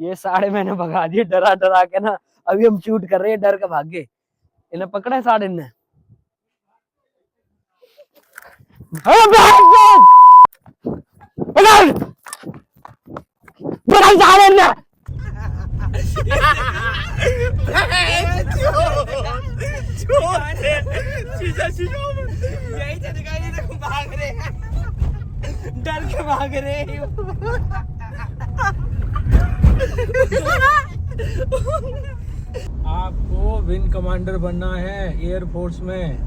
ये साढ़े मैंने भगा दिए डरा डरा के ना। अभी हम शूट कर रहे हैं, डर के भाग गए। इन्हें पकड़ा है साढ़े ने। डर के भाग रहे। आपको विंग कमांडर बनना है एयरफोर्स में।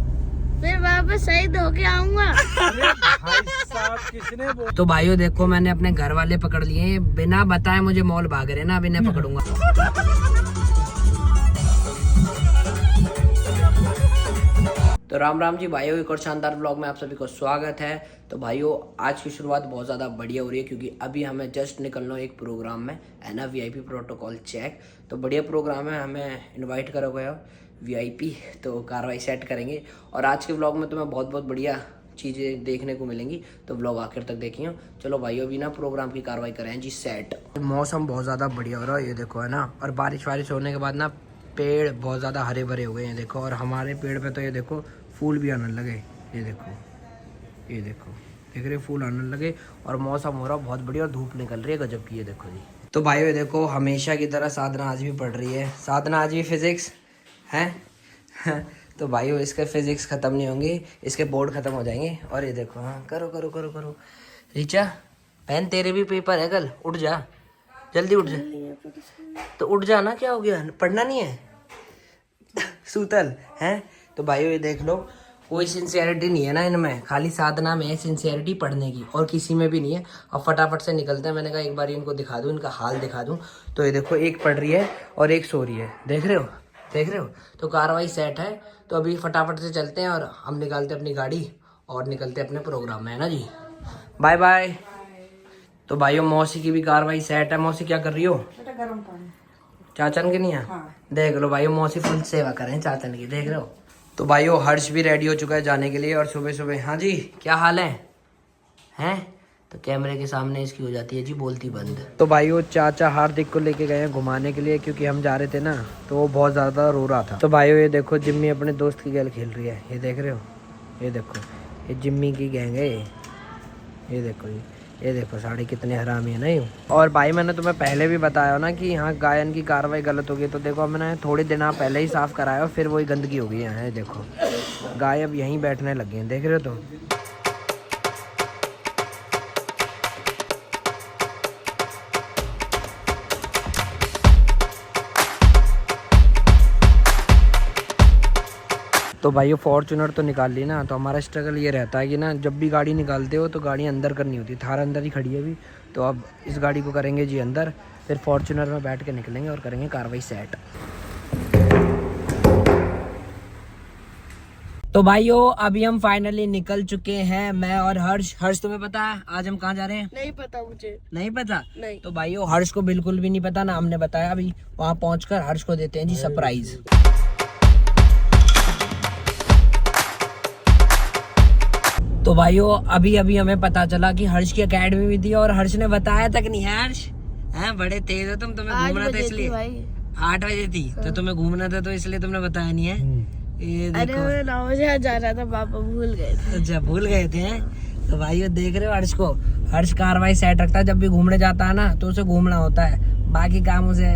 फिर वापस शहीद होके आऊंगा। भाई साहब किसने बोला? तो भाइयों देखो, मैंने अपने घर वाले पकड़ लिए, बिना बताए मुझे मॉल भाग रहे ना। अभी नहीं पकड़ूंगा। तो राम राम जी भाइयों, एक और शानदार ब्लॉग में आप सभी को स्वागत है। तो भाइयों आज की शुरुआत बहुत ज़्यादा बढ़िया हो रही है, क्योंकि अभी हमें जस्ट निकलना है एक प्रोग्राम में, है ना, वीआईपी प्रोटोकॉल चेक। तो बढ़िया प्रोग्राम है, हमें इनवाइट करा गया वीआईपी, तो कार्रवाई सेट करेंगे। और आज के ब्लॉग में तुम्हें बहुत बहुत बढ़िया चीज़ें देखने को मिलेंगी, तो ब्लॉग आखिर तक देखिए। चलो भाइयों, अभी ना प्रोग्राम की कार्रवाई करें जी सेट। मौसम बहुत ज़्यादा बढ़िया हो रहा है, ये देखो, है ना। और बारिश वारिश होने के बाद ना पेड़ बहुत ज़्यादा हरे भरे हो गए हैं, देखो। और हमारे पेड़ पे तो ये देखो फूल भी आने लगे, ये देखो, ये देखो, देख रहे फूल आने लगे। और मौसम हो रहा बहुत बढ़िया, और धूप निकल रही है गजब की, ये देखो जी। तो भाइयों देखो, हमेशा की तरह साधना आज भी पढ़ रही है। साधना आज भी फिजिक्स है। तो भाइयों इसके फिजिक्स ख़त्म नहीं होंगे, इसके बोर्ड ख़त्म हो जाएंगे। और ये देखो, हाँ करो करो करो करो। रीचा बहन, तेरे भी पेपर है कल, उठ जा, जल्दी उठ जा। तो उठ जा ना, क्या हो गया, पढ़ना नहीं है? सूतल है। तो भाइयों ये देख लो, कोई सिंसियरिटी नहीं है ना इनमें, खाली साधना में है सिंसियरिटी पढ़ने की, और किसी में भी नहीं है। अब फटाफट से निकलते हैं। मैंने कहा एक बार इनको दिखा दूं, इनका हाल दिखा दूं। तो ये देखो, एक पढ़ रही है और एक सो रही है, देख रहे हो, देख रहे हो। तो कार्रवाई सेट है। तो अभी फटाफट से चलते हैं, और हम निकालते अपनी गाड़ी और निकलते अपने प्रोग्राम में, है ना जी। Bye bye. तो भाइयों मौसी की भी कार्रवाई सेट है। मौसी क्या कर रही हो? गरम पानी चाचन की नहीं है? हाँ। देख लो भाइयों, मौसी फुल सेवा करें चाचन की, देख रहे हो। तो भाइयों हर्ष भी रेडी हो चुका है जाने के लिए। और सुबह सुबह, हाँ जी क्या हाल है? हैं? तो कैमरे के सामने इसकी हो जाती है जी बोलती बंद। तो भाइयों चाचा हार्दिक को लेके गए हैं घुमाने के लिए, क्योंकि हम जा रहे थे ना, तो वो बहुत ज़्यादा रो रहा था। तो भाइयों ये देखो, जिम्मी अपने दोस्त की गैल खेल रही है, ये देख रहे हो, ये देखो, ये जिम्मी की गैंग है, ये देखो जी, ये देखो साड़ी कितने हरामी है नहीं। और भाई मैंने तुम्हें पहले भी बताया ना कि यहाँ गायन की कार्रवाई गलत होगी। तो देखो मैंने थोड़े दिन पहले ही साफ़ कराया, और फिर वही गंदगी हो गई है। देखो गाय अब यहीं बैठने लगे हैं, देख रहे हो। तो भाई फॉर्चूनर तो निकाल ली ना। तो हमारा स्ट्रगल ये रहता है कि ना, जब भी गाड़ी निकालते हो तो गाड़ी अंदर करनी होती है। थार अंदर ही खड़ी है अभी, तो अब इस गाड़ी को करेंगे जी अंदर, फिर फॉर्चूनर में बैठ के निकलेंगे और करेंगे कार्रवाई सेट। तो भाइयों अभी हम फाइनली निकल चुके हैं, मैं और हर्ष। हर्ष तुम्हें पता है आज हम कहाँ जा रहे हैं? नहीं पता मुझे। नहीं पता? नहीं। तो भाइयों हर्ष को बिल्कुल भी नहीं पता ना, हमने बताया। अभी वहाँ पहुँचकर हर्ष को देते हैं जी सरप्राइज। तो भाइयों अभी अभी हमें पता चला कि हर्ष की एकेडमी भी थी, और हर्ष ने बताया तक नहीं है। हर्ष हैं, बड़े तेज हो तुम, तुम्हें घूमना था इसलिए। 8 बजे थी तो तुम्हें घूमना था, तो इसलिए तुमने बताया नहीं है। ये देखो, अरे मैं 9 बजे जा रहा था, पापा भूल गए थे। अच्छा भूल गए थे। तो भाइयों देख रहे हो हर्ष को, हर्ष कार्रवाई सेट रखता है। जब भी घूमने जाता है ना तो उसे घूमना होता है, बाकी काम उसे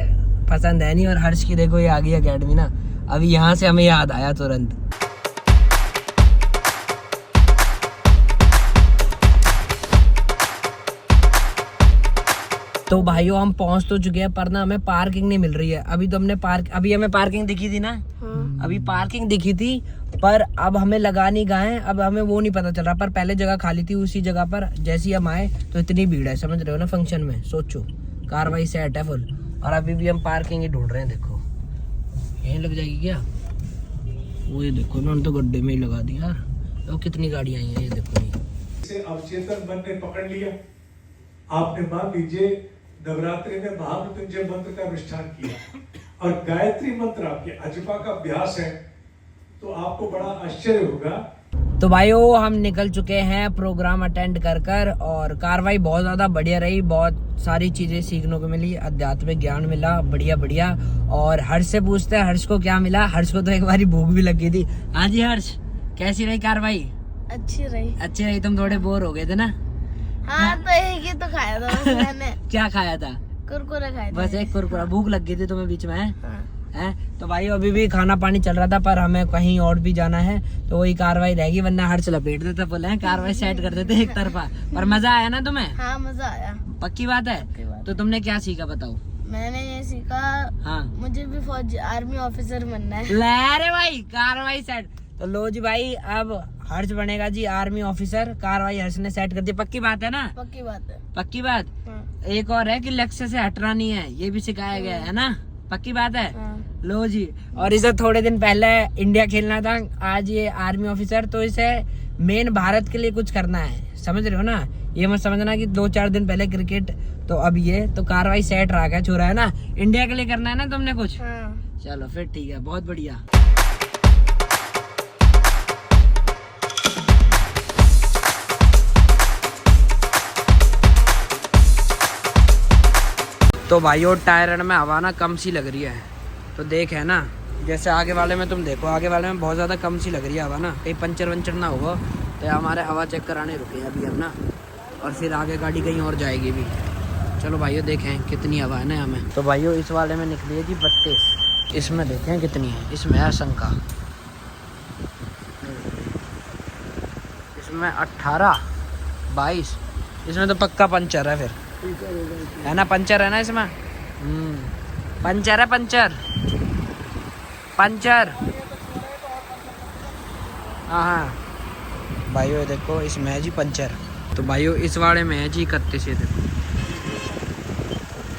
पसंद है नहीं। और हर्ष की देखो ये आ गई एकेडमी ना, अभी यहाँ से हमें याद आया तुरंत। तो भाइयों हम पहुंच तो चुके हैं, पर ना हमें पार्किंग नहीं मिल रही है। अभी तो हमने अभी हमें पार्किंग दिखी थी ना। हाँ। अभी पार्किंग दिखी थी, पर अब हमें लगा नहीं गए। अब हमें वो नहीं पता चल रहा, पर पहले जगह खाली थी, उसी जगह पर जैसे ही हम आए तो इतनी भीड़ है, समझ रहे हो ना, फंक्शन में। सोचो कार्रवाई सेट है फुल, और अभी भी हम पार्किंग ही ढूंढ रहे हैं। देखो यहीं लग जाएगी क्या? वो ये देखो ना, तो गड्ढे में ही लगा दिया। तो कितनी गाड़ियां आई हैं, ये देखो। इसे अवचेतन मन ने पकड़ लिया। आपने मान लीजिए नवरात्रि में महामृत्युंजय मंत्र का अनुष्ठान किया, और गायत्री मंत्र आपके अजपा का अभ्यास है, तो आपको बड़ा आश्चर्य होगा तो भाइयों हम निकल चुके हैं प्रोग्राम अटेंड कर कर, और कार्रवाई बहुत ज्यादा बढ़िया रही, बहुत सारी चीजें सीखने को मिली, आध्यात्मिक ज्ञान मिला, बढ़िया बढ़िया। और हर्ष से पूछते हैं हर्ष को क्या मिला। हर्ष को तो एक बारी भूख भी लगी थी। हाँ जी हर्ष, कैसी रही कार्रवाई? अच्छी रही। अच्छी रही। तुम थोड़े बोर हो गए थे ना? हाँ तो एक ही तो खाया था बस मैंने। क्या खाया था? कुरकुरे खाए थे। बस एक कुरकुरा। भूख लग गई थी तुम्हें बीच में? हाँ। है तो भाई अभी भी खाना पानी चल रहा था, पर हमें कहीं और भी जाना है, तो वही कार्रवाई रहेगी, वरना हर्ष लपेट देते बोले हैं कार्रवाई सेट कर देते एक तरफा। पर मजा आया ना तुम्हें? हाँ मजा आया। पक्की बात है? पक्की बात। तो तुमने क्या सीखा बताओ? मैंने ये सीखा, हाँ मुझे भी फौज आर्मी ऑफिसर बनना है। ले भाई कार्रवाई सेट। तो लो जी भाई, अब हर्ष बनेगा जी आर्मी ऑफिसर। कार्रवाई हर्ष ने सेट कर दी। पक्की बात है ना? पक्की बात है। पक्की बात। हाँ। एक और है कि लक्ष्य से हटना नहीं है, ये भी सिखाया गया है ना? पक्की बात है? हाँ। लो जी। और इसे थोड़े दिन पहले इंडिया खेलना था, आज ये आर्मी ऑफिसर, तो इसे मेन भारत के लिए कुछ करना है, समझ रहे हो ना? ये मत समझना कि 2-4 दिन पहले क्रिकेट, तो अब ये तो कार्रवाई सेट रहा है, छोरा है ना? इंडिया के लिए करना है ना तुमने कुछ? हाँ। चलो फिर ठीक है, बहुत बढ़िया। तो भाइयों टायर में हवा ना कम सी लग रही है, तो देख है ना, जैसे आगे वाले में तुम देखो, आगे वाले में बहुत ज़्यादा कम सी लग रही है हवा ना, कहीं पंचर वंचर ना होगा। तो हमारे हवा चेक कराने रुके अभी हम ना, और फिर आगे गाड़ी कहीं और जाएगी भी। चलो भाइयों देखें कितनी हवा है ना हमें। तो भाइयों इस वाले में निकली है जी 32, इसमें देखें कितनी है, इसमें है शंका, इसमें 18, 22, इसमें तो पक्का पंचर है फिर, है ना? पंचर है ना इसमें? पंचर है, पंचर पंचर। हाँ भाइयों देखो इसमें है जी पंचर। तो भाइयों इस वाले में है जी 31, ये देखो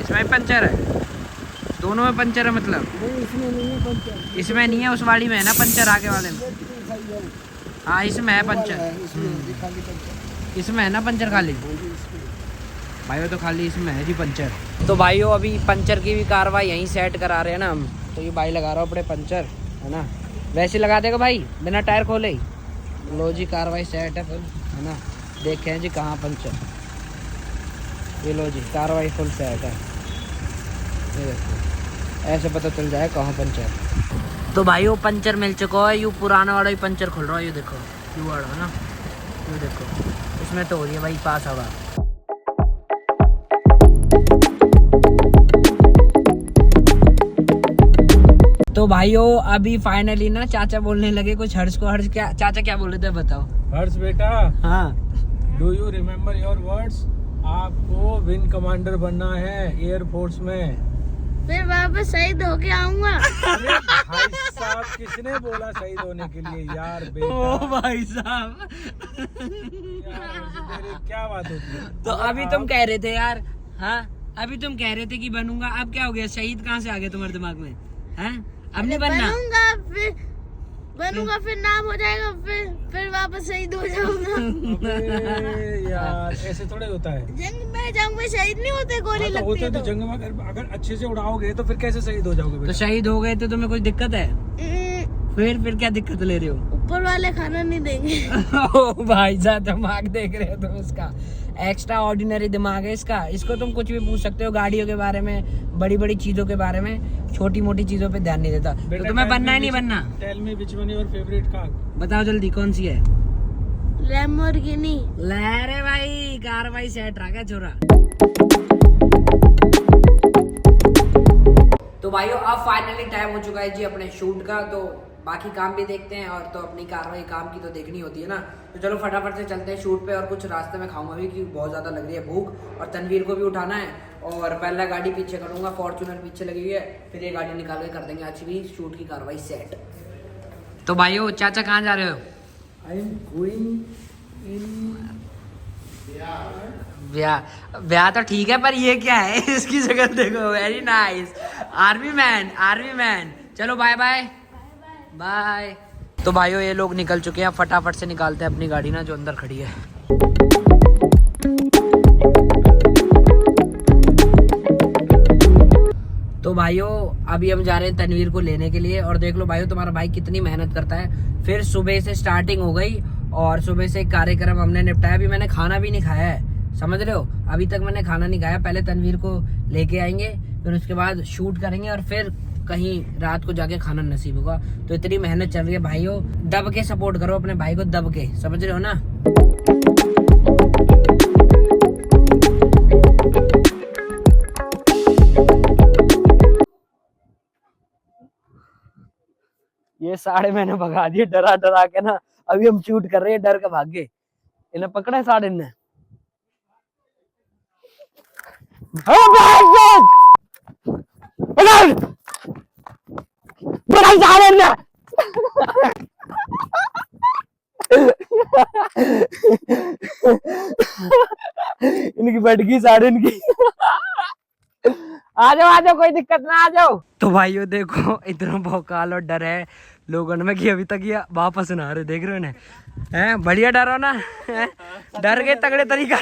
इसमें पंचर है, दोनों में पंचर है मतलब? इसमें नहीं है पंचर। इसमें नहीं है, उस वाली में है ना पंचर, आगे वाले में। हाँ इसमें है पंचर, इसमें है ना पंचर खाली भाइयों, तो खाली इसमें है जी पंचर। तो भाइयों अभी पंचर की भी कार्रवाई यहीं सेट करा रहे हैं ना हम। तो ये भाई लगा रहा हूँ अपने पंचर, है ना? वैसे लगा देगा भाई बिना टायर खोले ही। लो जी कार्रवाई सेट है फुल, है ना? देखें जी कहाँ पंचर, ये लो जी कार्रवाई फुल सेट है, ये देखो ऐसे पता चल जाए कहाँ पंचर। तो भाइयों पंचर मिल चुका है, यू पुराना वाला ही पंचर खुल रहा है, ये देखो यू वाला है ना, ये देखो इसमें तो हो रही है भाई पास हवा। तो भाइयों अभी फाइनली ना चाचा बोलने लगे कुछ हर्ष को। हर्ष क्या चाचा क्या बोल रहे थे बताओ? हर्ष बेटा, हाँ do you remember your words? आपको विंग कमांडर बनना है एयरफोर्स में। फिर वापस शहीद होके आऊंगा। अरे भाई साहब, किसने बोला शहीद होने के लिए यार बेटा? ओ भाई साहब यार, क्या बात होती है? तो अभी तुम कह रहे थे यार, हाँ अभी तुम कह रहे थे कि बनूंगा, अब क्या हो गया? शहीद कहाँ से आ गया तुम्हारे दिमाग में? हैं अब नहीं बनना? बनूंगा फिर नाम हो जाएगा, फिर वापस शहीद हो जाऊंगा। अबे यार ऐसे थोड़े होता है। जंग में शहीद नहीं होते, गोली हाँ, तो लगती होते है तो जंग में अगर अच्छे से उड़ाओगे तो फिर कैसे शहीद हो जाओगे तो बेटा? शहीद हो गए तो तुम्हें कुछ दिक्कत है? फिर क्या दिक्कत ले रहे हो? ऊपर वाले खाना नहीं देंगे। ओ भाई साहब दिमाग देख रहे हो तुम इसका, एक्स्ट्रा ऑर्डिनरी दिमाग है इसका। इसको तुम कुछ भी पूछ सकते हो, गाड़ियों के बारे में, बड़ी बड़ी चीजों के बारे में, छोटी मोटी चीजों पे ध्यान नहीं देता। तो तुम्हें बनना है नहीं बनना? Tell me which one your favourite car? बताओ जल्दी कौन सी है? लैम्बोर्गिनी। ले रे भाई कार्रवाई सेट रहा क्या छोरा। तो भाइयों अब फाइनली टाइम हो चुका है जी अपने शूट का, तो बाकी काम भी देखते हैं, और तो अपनी कार्रवाई काम की तो देखनी होती है ना। तो चलो फटाफट से चलते हैं शूट पे, और कुछ रास्ते में खाऊंगा भी क्योंकि बहुत ज़्यादा लग रही है भूख, और तनवीर को भी उठाना है, और पहला गाड़ी पीछे करूँगा, फॉर्चूनर पीछे लगी हुई है, फिर ये गाड़ी निकाल के कर देंगे आज भी शूट की कार्रवाई सेट। तो भाइयों चाचा कहाँ जा रहे हो? आई एम गोइंग इन ब्याह तो ठीक है, पर ये क्या है? इसकी शक्ल देखो, वेरी नाइस, आर्मी मैन। चलो बाय बाय बाय। तो भाइयों ये लोग निकल चुके हैं, फटाफट से निकालते हैं अपनी गाड़ी ना जो अंदर खड़ी है। तो भाइयों अभी हम जा रहे हैं तनवीर को लेने के लिए, और देख लो भाइयों तुम्हारा भाई कितनी मेहनत करता है। फिर सुबह से स्टार्टिंग हो गई और सुबह से कार्यक्रम हमने निपटाया। अभी मैंने खाना भी नहीं खाया है, समझ रहे हो, अभी तक मैंने खाना नहीं खाया। पहले तनवीर को लेके आएंगे, फिर उसके बाद शूट करेंगे और फिर कहीं रात को जाके खाना नसीब होगा। तो इतनी मेहनत चल रही है भाइयों, दब के सपोर्ट करो अपने भाई को, दब के, समझ रहे हो ना। ये साढ़े मैंने भगा दिए डरा डरा के ना। अभी हम शूट कर रहे हैं, डर के भाग गए। इन्हें पकड़ा है साढ़े ने। इनकी बैठगी साढ़े इनकी। आ जाओ कोई दिक्कत ना, आ जाओ। तो भाइयों देखो इतना भौकाल और डर है लोगों में कि अभी तक ये वापस ना आ रहे, देख रहे हो इन्हें, हैं बढ़िया डरो ना, डर गए तगड़े तरीका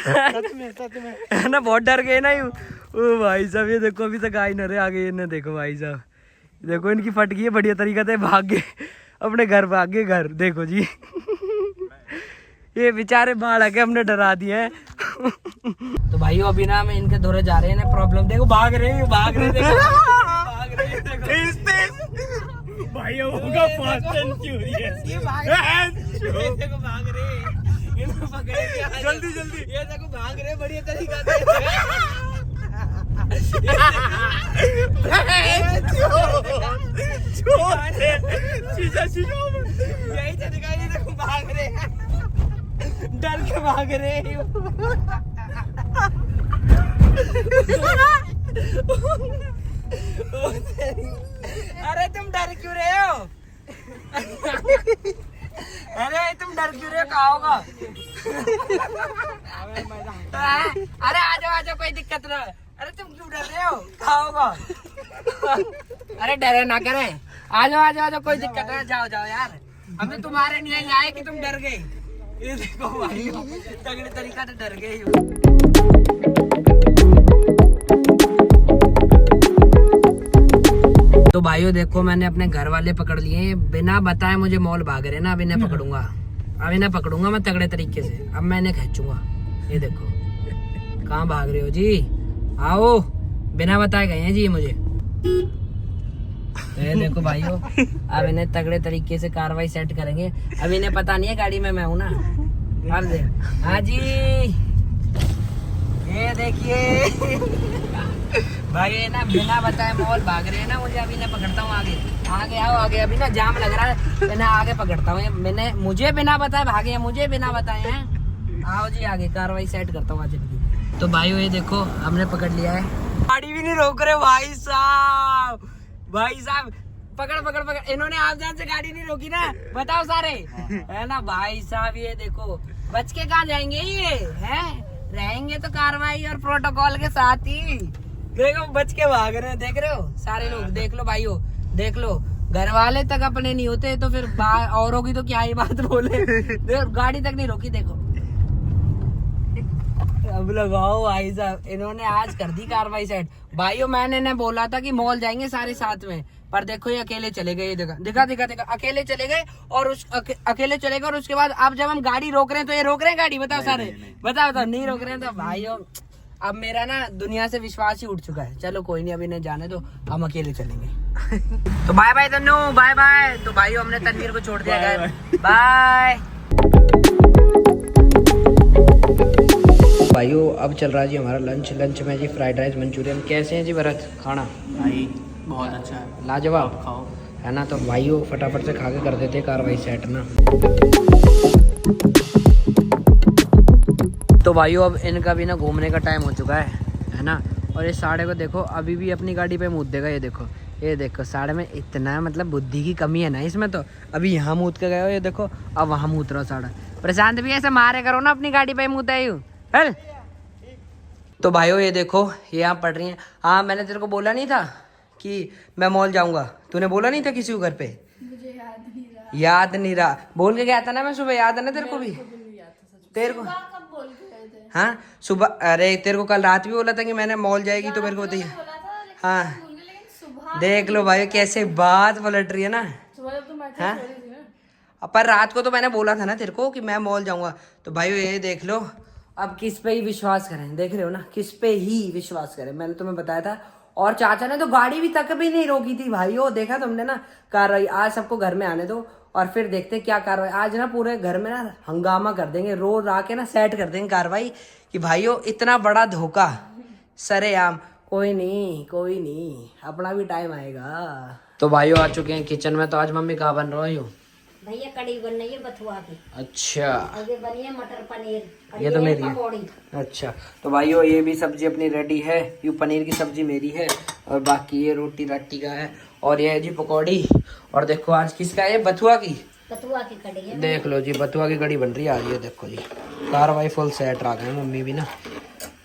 है ना, बहुत डर गए ना यूं। ओ भाई साहब ये देखो अभी तक आई ना रहे, आगे इन्हें देखो भाई साहब, देखो इनकी फट गई है बढ़िया तरीका से, भाग गए अपने घर, भाग गए घर, देखो जी। ये बेचारे बाढ़ आके हमने डरा दिए हैं। तो भाइयों अभी ना हम इनके दौरे जा रहे हैं ना, प्रॉब्लम देखो, भाग रहे देखो, भाग रहे देखो। भाइयों होगा फास्ट एंड फ्यूरियस। ये भाग रहे देखो, भाग रहे, इनको पकड़े जल्दी जल्दी, ये देखो भाग रहे बढ़िया तरीका से। यही तरीका, ये देखो भाग रहे, डर के भाग रहे। अरे तुम डर क्यों रहे हो? अरे तुम डर क्यों रहे हो, कहाँ होगा? अरे आ जाओ कोई दिक्कत ना। अरे तुम क्यों डर रहे हो, कहाँ होगा? अरे डरे ना करे, आ जाओ कोई दिक्कत ना, जाओ यार, हमें तुम्हारे लिए आए कि तुम डर गए। ये देखो भाई तगड़े तरीका से डर गए। तो भाइयों देखो मैंने अपने घर वाले पकड़ लिए, बिना बताए मुझे मॉल भाग रहे ना। अब इन्हें पकड़ूंगा मैं तगड़े तरीके से, अब मैं इन्हें खींचूंगा। ये देखो कहाँ भाग रहे हो जी, आओ, बिना बताए गए हैं जी मुझे। ये देखो भाइयों अब इन्हें तगड़े तरीके से कार्रवाई सेट करेंगे। अब इन्हें पता नहीं है गाड़ी में मैं हूं ना। हाँ जी ये देखिए भाई, ये ना बिना बताए मॉल भाग रहे हैं ना मुझे। अभी इन्हें पकड़ता हूँ, आगे आओ आगे, अभी ना जाम लग रहा है, इन्हें आगे पकड़ता हूँ। मैंने मुझे बिना बताए भागे हैं, मुझे बिना बताए हैं। आओ जी आगे, कार्रवाई सेट करता हूँ आज की। तो भाइयों ये देखो हमने पकड़ लिया है, गाड़ी भी नहीं रोक रहे भाई साहब। पकड़, इन्होंने आप जान से गाड़ी नहीं रोकी ना, बताओ सारे, है ना भाई साहब। ये देखो बच के कहाँ जाएंगे ये, हैं रहेंगे तो कार्रवाई और प्रोटोकॉल के साथ ही। देखो बच के भाग रहे हैं, देख रहे हो सारे लोग, देख लो भाइयों, देख लो, घर वाले तक अपने नहीं होते तो फिर औरों की तो क्या ही बात बोले। देखो गाड़ी तक नहीं रोकी, देखो। अब लगाओ भाई साहब, इन्होंने आज कर दी कार्रवाई सेट। भाइयों मैंने इन्हें बोला था कि मॉल जाएंगे सारे साथ में, पर देखो ये अकेले चले गए। दिखा अकेले चले गए, और अकेले चले गए। और उसके बाद अब जब हम गाड़ी रोक रहे हैं तो ये रोक रहे हैं गाड़ी, बताओ सारे, बताओ नहीं रोक रहे हैं। तो भाइयों अब मेरा ना दुनिया से विश्वास ही उठ चुका है। चलो कोई नहीं, अभी इन्हें जाने दो, हम अकेले चलेंगे। तो bye bye Tannu, bye bye. तो भाइयों हमने तनवीर को छोड़ दिया घर, बाय। भाइयों अब चल रहा है जी हमारा लंच में जी फ्राइड राइस मंचूरियन। कैसे हैं जी भरत खाना? भाई बहुत अच्छा है, लाजवाब खाओ, है ना। तो भाइयों फटाफट से खा के कर देते कार्रवाई सेट ना। तो भाइयों अब इनका भी ना घूमने का टाइम हो चुका है ना। और इस साढ़े को देखो अभी भी अपनी गाड़ी पे मूत देगा। ये देखो साढ़े में इतना मतलब बुद्धि की कमी है ना इसमें। तो अभी यहाँ मूत के गए हो, ये देखो अब वहाँ मूत रहा साढ़ा। प्रशांत भी ऐसे मारे करो ना, अपनी गाड़ी पे मूत आयु। तो भाइयों ये देखो ये यहाँ पढ़ रही हैं। हाँ मैंने तेरे को बोला नहीं था कि मैं मॉल जाऊंगा, तूने बोला नहीं था किसी को घर पे? मुझे याद नहीं रहा, बोल के गया था ना मैं सुबह, याद है ना तेरे को भी? तेरे को कब बोल के गए थे? हाँ सुबह, अरे तेरे को कल रात भी बोला था कि मैंने मॉल जाएगी तो मेरे को बताइए। हाँ सुबह देख लो भाई कैसे बात पलट रही है ना। सुबह जब तुम हाँ पर रात को तो मैंने बोला था ना तेरे को कि मैं मॉल जाऊंगा। तो भाई ये देख लो, अब किस पे ही विश्वास करें, देख रहे हो ना, किस पे ही विश्वास करें, मैंने तुम्हें बताया था। और चाचा ने तो गाड़ी भी तक भी नहीं रोकी थी भाई, वो देखा तुमने ना कार्रवाई। आज सबको घर में आने दो और फिर देखते क्या कार्रवाई। आज ना पूरे घर में ना हंगामा कर देंगे, रोज आके ना सेट कर देंगे कार्रवाई कि भाइयों इतना बड़ा धोखा सरेआम। कोई नहीं, अपना भी टाइम आएगा। तो भाइयों आ चुके हैं किचन में। तो आज मम्मी कहाँ बन रही हो? भैया कड़ी बन रही है बथुआ की, अच्छा, और ये बनी है मटर पनीर, और ये तो मेरी है। पकौड़ी। अच्छा, तो भाइयों ये भी सब्जी अपनी रेडी है। ये पनीर की सब्जी मेरी है और बाकी ये रोटी राटी का है। और ये है जी पकौड़ी। और देखो आज किसका है? बथुआ की। बथुआ की कड़ी है। देख लो जी, बथुआ की कड़ी बन रही है आज। ये देखो जी, कार्रवाई फुल सेट रहा है मम्मी भी ना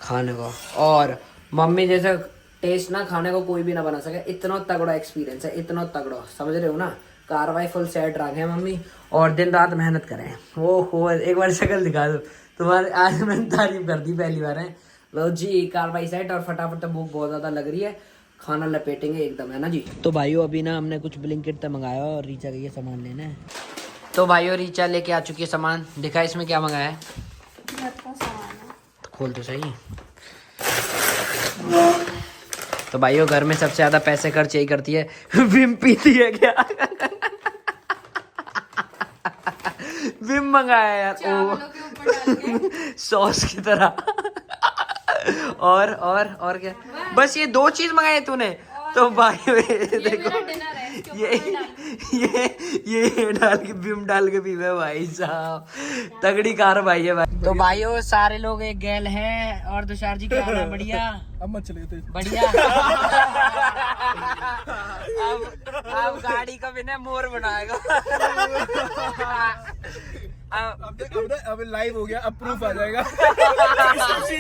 खाने को। और मम्मी जैसा टेस्ट ना खाने को कोई भी ना बना सके, इतना तगड़ा एक्सपीरियंस है, इतना तगड़ा, समझ रहे हो ना। कार्रवाई फुल सेट रखे हैं मम्मी और दिन रात मेहनत करें। ओहो, एक बार शक्ल दिखा दो तुम्हारे। आज मैंने तारीफ कर दी पहली बार है। लो जी कार्रवाई सेट और फटाफट। तो भूख बहुत ज्यादा लग रही है, खाना लपेटेंगे एकदम, है ना जी। तो भाइयों अभी ना हमने कुछ ब्लिंकिट तक मंगाया और रीचा का ये सामान लेना है। तो भाइयों रीचा लेके आ चुकी है सामान। दिखा इसमें क्या मंगाया है, तो खोल तो सही। तो भाइयों घर में सबसे ज्यादा पैसे खर्च यही करती है, विम पीती है क्या? विम मंगाया यार, ओ सॉस की तरह। और क्या, बस ये 2 चीज मंगाए तूने? तो भाई देखो ये डाल के विम डाल के पीवे भाई साहब, तगड़ी कार्रवाई है भाई। तो भाइयों सारे लोग एक गैल है। और तुषार जी क्या हाल है? बढ़िया। अब मत चले थे। बढ़िया। अब गाड़ी का बिना मोर बनाएगा। अब लाइव हो गया, अब प्रूफ आ जाएगा।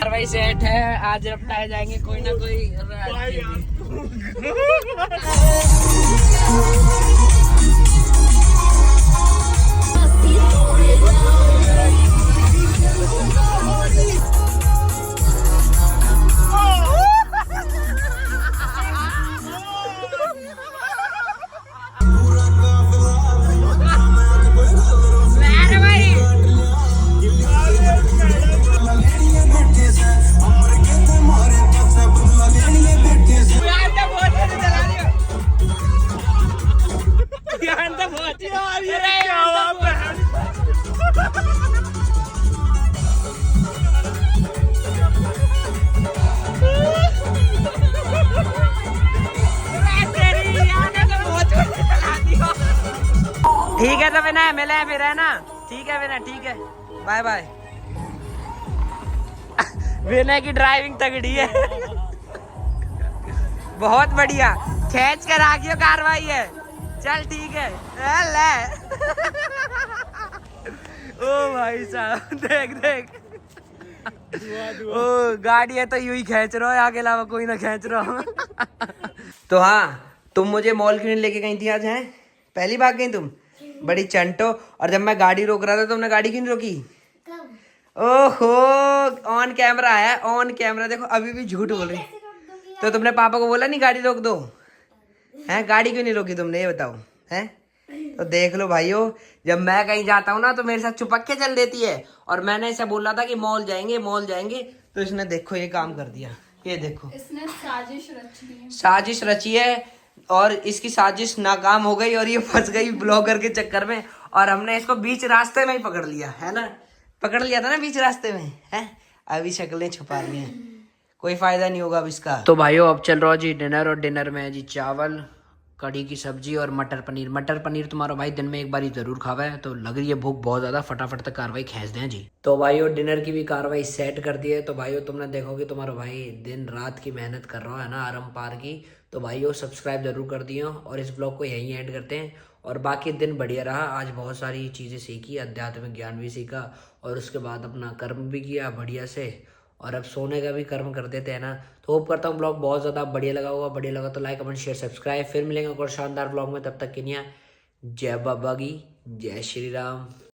भाई सेट है, आज रपटाए जाएंगे कोई ना कोई। ठीक है तो बिना मिले फिर, है ना? ठीक है बिना, ठीक है, बाय बाय। विनय की ड्राइविंग तगड़ी है। बहुत बढ़िया, खींच कर आगे कार्रवाई है। चल ठीक है, ले। ओ भाई साहब देख ओ गाड़ी है तो यूं ही खींच रहा है, आगे अलावा कोई ना खींच रहा। तो हाँ, तुम मुझे मॉल क्यों नहीं लेके गई थी आज? हैं पहली बार गई तुम, बड़ी चंटो। और जब मैं गाड़ी रोक रहा था तुमने गाड़ी क्यों नहीं रोकी? ओहो, ऑन कैमरा है, ऑन कैमरा। देखो अभी भी झूठ बोल रही। तो तुमने पापा को बोला नहीं गाड़ी रोक दो? हैं गाड़ी क्यों नहीं रोकी तुमने, ये बताओ। हैं तो देख लो भाइयों, जब मैं कहीं जाता हूँ ना तो मेरे साथ चुपक के चल देती है। और मैंने ऐसा बोला था कि मॉल जाएंगे, तो इसने देखो ये काम कर दिया। ये देखो, इसने साजिश रची है और इसकी साजिश नाकाम हो गई और ये फंस गई ब्लॉगर के चक्कर में। और हमने इसको बीच रास्ते में ही पकड़ लिया, है ना? पकड़ लिया था ना बीच रास्ते में, है? अभी शक्लें छुपा रही हैं, कोई फायदा नहीं होगा अब इसका। तो भाइयों अब चल रहा जी डिनर, और डिनर में है जी चावल, कड़ी की सब्जी और मटर पनीर। मटर पनीर तुम्हारा भाई दिन में एक बार ही जरूर खावा है। तो लग रही है भूख बहुत ज्यादा, फटाफट तक कार्रवाई खींच दें जी। तो भाइयों डिनर की भी कार्रवाई सेट कर दी है। तो भाइयों तुमने देखोगे तुम्हारा भाई दिन रात की मेहनत कर रहा है ना, आरम पार की। तो भाइयों सब्सक्राइब जरूर कर दिए और इस ब्लॉग को यहीं एंड करते हैं। और बाकी दिन बढ़िया रहा, आज बहुत सारी चीज़ें सीखी, आध्यात्मिक ज्ञान भी सीखा और उसके बाद अपना कर्म भी किया बढ़िया से। और अब सोने का भी कर्म कर देते हैं ना। तो होप करता हूँ ब्लॉग बहुत ज़्यादा बढ़िया लगा होगा। बढ़िया लगा तो लाइक कमेंट शेयर सब्सक्राइब। फिर मिलेंगे और शानदार ब्लॉग में, तब तक के लिए जय बाबा की, जय श्री राम।